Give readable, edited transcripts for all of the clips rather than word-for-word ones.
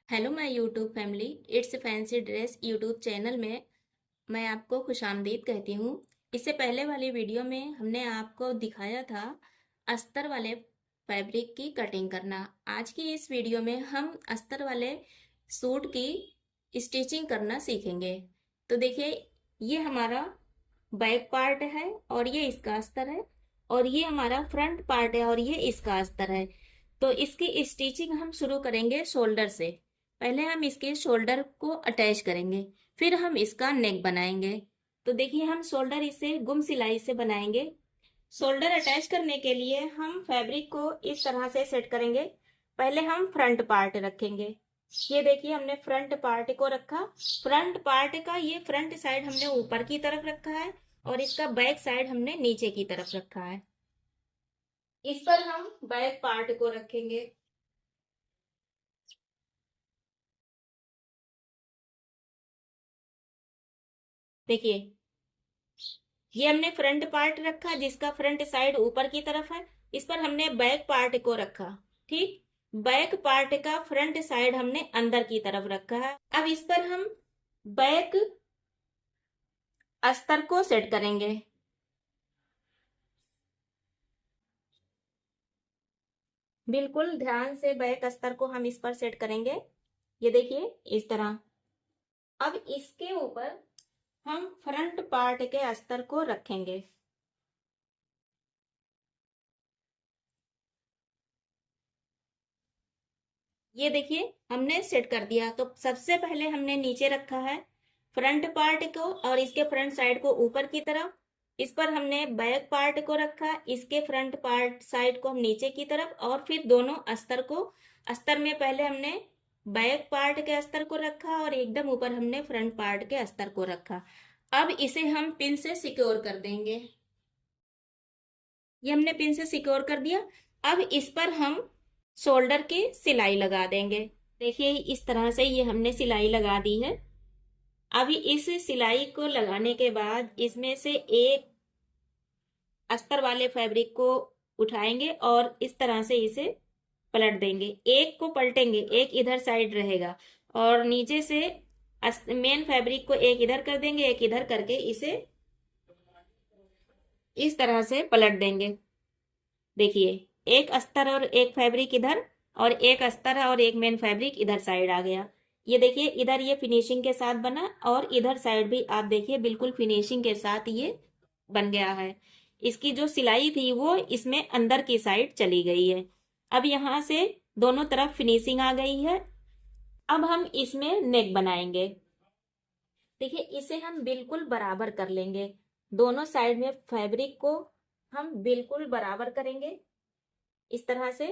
Hello my YouTube family. It's fancy dress YouTube channel में मैं आपको खुशामदीद कहती हूँ। इससे पहले वाली वीडियो में हमने आपको दिखाया था अस्तर वाले फैब्रिक की कटिंग करना। आज की इस वीडियो में हम अस्तर वाले सूट की स्टिचिंग करना सीखेंगे। तो देखिए, ये हमारा बैक पार्ट है और ये इसका अस्तर है, और ये हमारा फ्रंट पार्ट है और ये इसका अस्तर है। तो इसकी स्टिचिंग हम शुरू करेंगे शोल्डर से। पहले हम इसके शोल्डर को अटैच करेंगे, फिर हम इसका नेक बनाएंगे। तो देखिए, हम शोल्डर इसे गुम सिलाई से बनाएंगे। शोल्डर अटैच करने के लिए हम फैब्रिक को इस तरह से सेट करेंगे। पहले हम फ्रंट पार्ट रखेंगे। ये देखिए, हमने फ्रंट पार्ट को रखा। फ्रंट पार्ट का ये फ्रंट साइड हमने ऊपर की तरफ रखा है और इसका बैक साइड हमने नीचे की तरफ रखा है। इस पर हम बैक पार्ट को रखेंगे। देखिए, ये हमने फ्रंट पार्ट रखा जिसका फ्रंट साइड ऊपर की तरफ है। इस पर हमने बैक पार्ट को रखा। ठीक, बैक पार्ट का फ्रंट साइड हमने अंदर की तरफ रखा है। अब इस पर हम बैक अस्तर को सेट करेंगे। बिल्कुल ध्यान से बैक अस्तर को हम इस पर सेट करेंगे। ये देखिए, इस तरह। अब इसके ऊपर हम फ्रंट पार्ट के अस्तर को रखेंगे। ये देखिए, हमने सेट कर दिया। तो सबसे पहले हमने नीचे रखा है फ्रंट पार्ट को और इसके फ्रंट साइड को ऊपर की तरफ। इस पर हमने बैक पार्ट को रखा, इसके फ्रंट पार्ट साइड को हम नीचे की तरफ, और फिर दोनों अस्तर को, अस्तर में पहले हमने बैक पार्ट के अस्तर को रखा और एकदम ऊपर हमने फ्रंट पार्ट के अस्तर को रखा। अब इसे हम पिन से सिक्योर कर देंगे। ये हमने पिन से सिक्योर कर दिया। अब इस पर हम शोल्डर की सिलाई लगा देंगे। देखिए, इस तरह से ये हमने सिलाई लगा दी है। अभी इस सिलाई को लगाने के बाद इसमें से एक अस्तर वाले फैब्रिक को उठाएंगे और इस तरह से इसे पलट देंगे। एक को पलटेंगे, एक इधर साइड रहेगा, और नीचे से मेन फैब्रिक को एक इधर कर देंगे, एक इधर करके इसे इस तरह से पलट देंगे। देखिए, एक अस्तर और एक फैब्रिक इधर, और एक अस्तर और एक मेन फैब्रिक इधर साइड आ गया। ये देखिए, इधर ये फिनिशिंग के साथ बना और इधर साइड भी आप देखिए बिल्कुल फिनिशिंग के साथ ये बन गया है। इसकी जो सिलाई थी वो इसमें अंदर की साइड चली गई है। अब यहाँ से दोनों तरफ फिनिशिंग आ गई है। अब हम इसमें नेक बनाएंगे। देखिए, इसे हम बिल्कुल बराबर कर लेंगे। दोनों साइड में फैब्रिक को हम बिल्कुल बराबर करेंगे इस तरह से,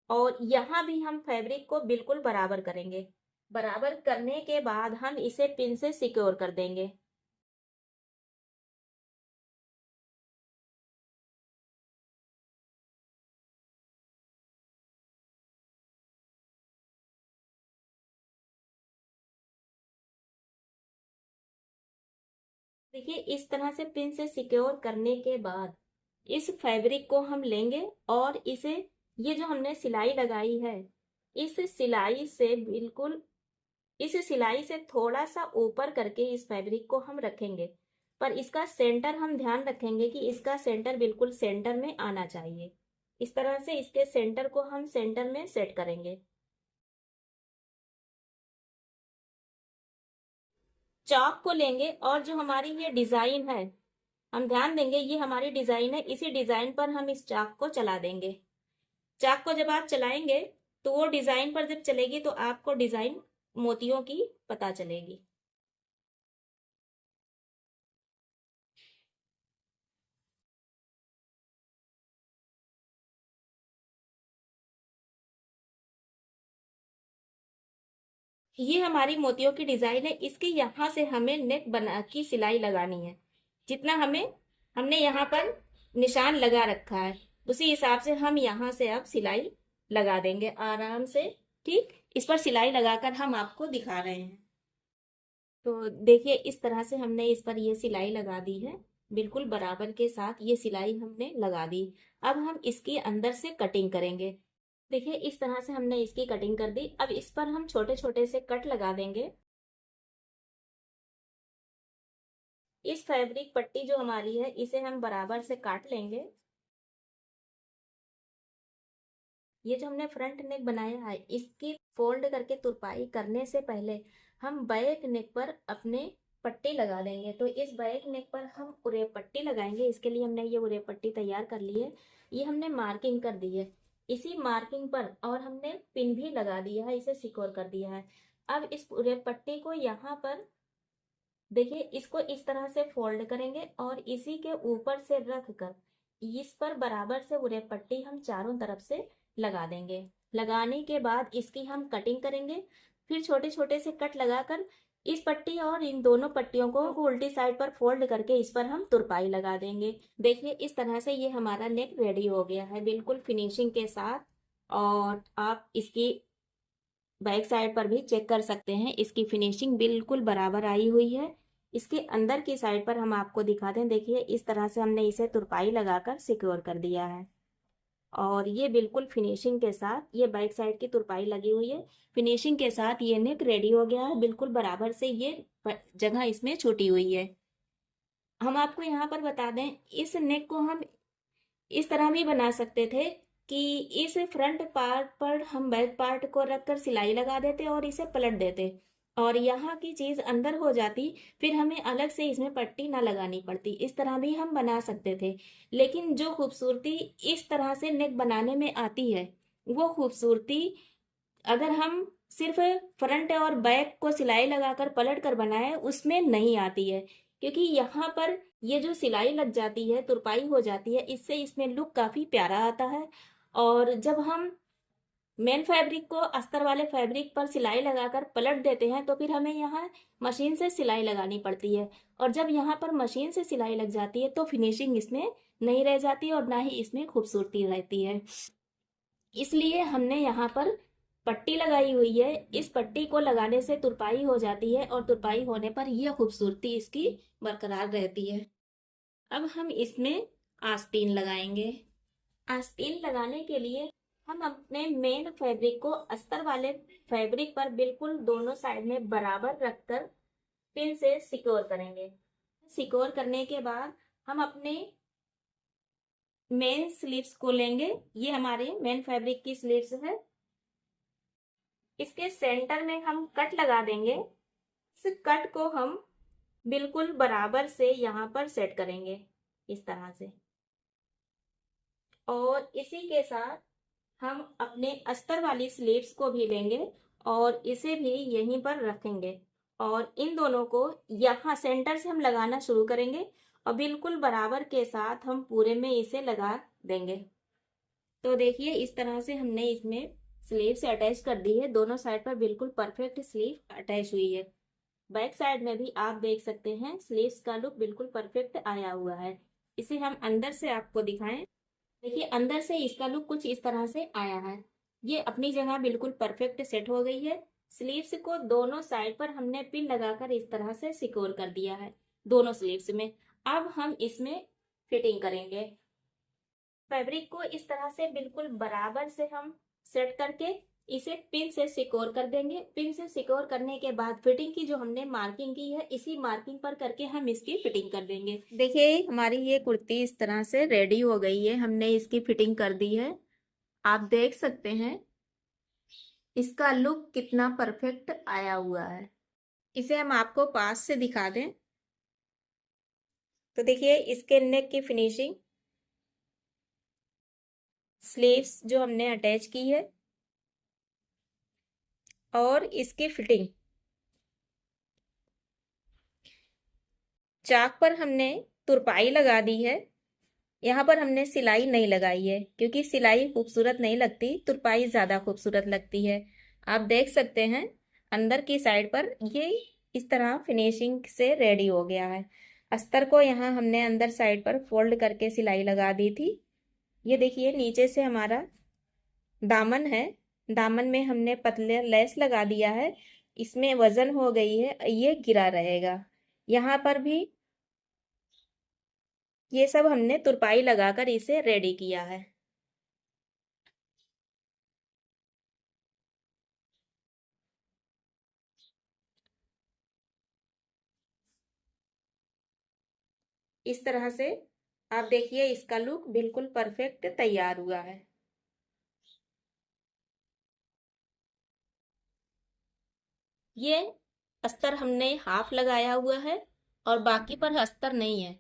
और यहाँ भी हम फैब्रिक को बिल्कुल बराबर करेंगे। बराबर करने के बाद हम इसे पिन से सिक्योर कर देंगे। देखिए, इस तरह से पिन से सिक्योर करने के बाद इस फैब्रिक को हम लेंगे और इसे, ये जो हमने सिलाई लगाई है, इस सिलाई से बिल्कुल, इस सिलाई से थोड़ा सा ऊपर करके इस फैब्रिक को हम रखेंगे। पर इसका सेंटर हम ध्यान रखेंगे कि इसका सेंटर बिल्कुल सेंटर में आना चाहिए। इस तरह से इसके सेंटर को हम सेंटर में सेट करेंगे। चाक को लेंगे और जो हमारी ये डिजाइन है, हम ध्यान देंगे ये हमारी डिजाइन है, इसी डिजाइन पर हम इस चाक को चला देंगे। चाक को जब आप चलाएंगे तो वो डिजाइन पर जब चलेगी तो आपको डिजाइन मोतियों की पता चलेगी। ये हमारी मोतियों की डिजाइन है। इसके यहाँ से हमें नेक बना की सिलाई लगानी है। जितना हमें, हमने यहाँ पर निशान लगा रखा है, उसी हिसाब से हम यहाँ से अब सिलाई लगा देंगे आराम से। ठीक, इस पर सिलाई लगाकर हम आपको दिखा रहे हैं। तो देखिए, इस तरह से हमने इस पर ये सिलाई लगा दी है। बिल्कुल बराबर के साथ ये सिलाई हमने लगा दी। अब हम इसके अंदर से कटिंग करेंगे। देखिए इस तरह से हमने इसकी कटिंग कर दी। अब इस पर हम छोटे छोटे से कट लगा देंगे। इस फैब्रिक पट्टी जो हमारी है इसे हम बराबर से काट लेंगे। ये जो हमने फ्रंट नेक बनाया है इसकी फोल्ड करके तुरपाई करने से पहले हम बैक नेक पर अपने पट्टी लगा देंगे। तो इस बैक नेक पर हम उरे पट्टी लगाएंगे। इसके लिए हमने ये उरे पट्टी तैयार कर ली है। ये हमने मार्किंग कर दी है इसी मार्किंग पर, और हमने पिन भी लगा दिया है, इसे सिक्योर कर दिया है। अब इस उरे पट्टी को यहाँ पर देखिए, इसको इस तरह से फोल्ड करेंगे और इसी के ऊपर से रख कर इस पर बराबर से उरे पट्टी हम चारों तरफ से लगा देंगे। लगाने के बाद इसकी हम कटिंग करेंगे। फिर छोटे छोटे से कट लगाकर इस पट्टी और इन दोनों पट्टियों को उल्टी साइड पर फोल्ड करके इस पर हम तुरपाई लगा देंगे। देखिए इस तरह से ये हमारा नेक रेडी हो गया है बिल्कुल फिनिशिंग के साथ। और आप इसकी बैक साइड पर भी चेक कर सकते हैं, इसकी फिनिशिंग बिल्कुल बराबर आई हुई है। इसके अंदर की साइड पर हम आपको दिखा दें, देखिए इस तरह से हमने इसे तुरपाई लगाकर सिक्योर कर दिया है। और ये बिल्कुल फिनिशिंग के साथ ये बैक साइड की तुरपाई लगी हुई है। फिनिशिंग के साथ ये नेक रेडी हो गया है बिल्कुल बराबर से, ये जगह इसमें छूटी हुई है। हम आपको यहाँ पर बता दें, इस नेक को हम इस तरह भी बना सकते थे कि इस फ्रंट पार्ट पर हम बैक पार्ट को रखकर सिलाई लगा देते और इसे पलट देते और यहाँ की चीज अंदर हो जाती, फिर हमें अलग से इसमें पट्टी ना लगानी पड़ती। इस तरह भी हम बना सकते थे। लेकिन जो खूबसूरती इस तरह से नेक बनाने में आती है वो खूबसूरती अगर हम सिर्फ फ्रंट और बैक को सिलाई लगाकर पलट कर बनाए उसमें नहीं आती है। क्योंकि यहाँ पर ये जो सिलाई लग जाती है, तुरपाई हो जाती है, इससे इसमें लुक काफी प्यारा आता है। और जब हम मेन फैब्रिक को अस्तर वाले फैब्रिक पर सिलाई लगाकर पलट देते हैं तो फिर हमें यहाँ मशीन से सिलाई लगानी पड़ती है। और जब यहाँ पर मशीन से सिलाई लग जाती है तो फिनिशिंग इसमें नहीं रह जाती और ना ही इसमें खूबसूरती रहती है। इसलिए हमने यहाँ पर पट्टी लगाई हुई है। इस पट्टी को लगाने से तुरपाई हो जाती है और तुरपाई होने पर यह खूबसूरती इसकी बरकरार रहती है। अब हम इसमें आस्तीन लगाएंगे। आस्तीन लगाने के लिए हम अपने मेन फैब्रिक को अस्तर वाले फैब्रिक पर बिल्कुल दोनों साइड में बराबर रखकर पिन से सिक्योर करेंगे। सिक्योर करने के बाद हम अपने मेन स्लीव्स को लेंगे। ये हमारे मेन फैब्रिक की स्लीव्स है। इसके सेंटर में हम कट लगा देंगे। इस कट को हम बिल्कुल बराबर से यहाँ पर सेट करेंगे इस तरह से। और इसी के साथ हम अपने अस्तर वाली स्लीव्स को भी लेंगे और इसे भी यहीं पर रखेंगे और इन दोनों को यहाँ सेंटर से हम लगाना शुरू करेंगे और बिल्कुल बराबर के साथ हम पूरे में इसे लगा देंगे। तो देखिए इस तरह से हमने इसमें स्लीव से अटैच कर दी है। दोनों साइड पर बिल्कुल परफेक्ट स्लीव अटैच हुई है। बैक साइड में भी आप देख सकते हैं स्लीव्स का लुक बिल्कुल परफेक्ट आया हुआ है। इसे हम अंदर से आपको दिखाएं। देखिए अंदर से इसका लुक कुछ इस तरह से आया है। ये अपनी जगह बिल्कुल परफेक्ट सेट हो गई है। स्लीव्स को दोनों साइड पर हमने पिन लगाकर इस तरह से सिक्योर कर दिया है दोनों स्लीव्स में। अब हम इसमें फिटिंग करेंगे। फैब्रिक को इस तरह से बिल्कुल बराबर से हम सेट करके इसे पिन से सिक्योर कर देंगे। पिन से सिक्योर करने के बाद फिटिंग की जो हमने मार्किंग की है इसी मार्किंग पर करके हम इसकी फिटिंग कर देंगे। देखिए हमारी ये कुर्ती इस तरह से रेडी हो गई है। हमने इसकी फिटिंग कर दी है। आप देख सकते हैं इसका लुक कितना परफेक्ट आया हुआ है। इसे हम आपको पास से दिखा दें तो देखिए इसके नेक की फिनिशिंग, स्लीव्स जो हमने अटैच की है और इसकी फिटिंग। चाक पर हमने तुरपाई लगा दी है। यहाँ पर हमने सिलाई नहीं लगाई है क्योंकि सिलाई खूबसूरत नहीं लगती, तुरपाई ज्यादा खूबसूरत लगती है। आप देख सकते हैं अंदर की साइड पर ये इस तरह फिनिशिंग से रेडी हो गया है। अस्तर को यहाँ हमने अंदर साइड पर फोल्ड करके सिलाई लगा दी थी। ये देखिए नीचे से हमारा दामन है। दामन में हमने पतले लेस लगा दिया है। इसमें वजन हो गई है, ये गिरा रहेगा। यहाँ पर भी ये सब हमने तुरपाई लगाकर इसे रेडी किया है। इस तरह से आप देखिए इसका लुक बिल्कुल परफेक्ट तैयार हुआ है। ये अस्तर हमने हाफ लगाया हुआ है और बाकी पर अस्तर नहीं है।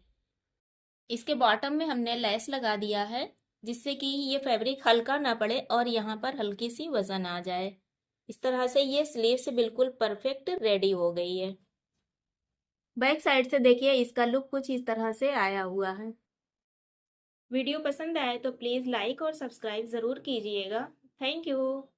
इसके बॉटम में हमने लेस लगा दिया है जिससे कि ये फैब्रिक हल्का ना पड़े और यहाँ पर हल्की सी वजन आ जाए। इस तरह से ये स्लीव्स बिल्कुल परफेक्ट रेडी हो गई है। बैक साइड से देखिए इसका लुक कुछ इस तरह से आया हुआ है। वीडियो पसंद आए तो प्लीज़ लाइक और सब्सक्राइब ज़रूर कीजिएगा। Thank you.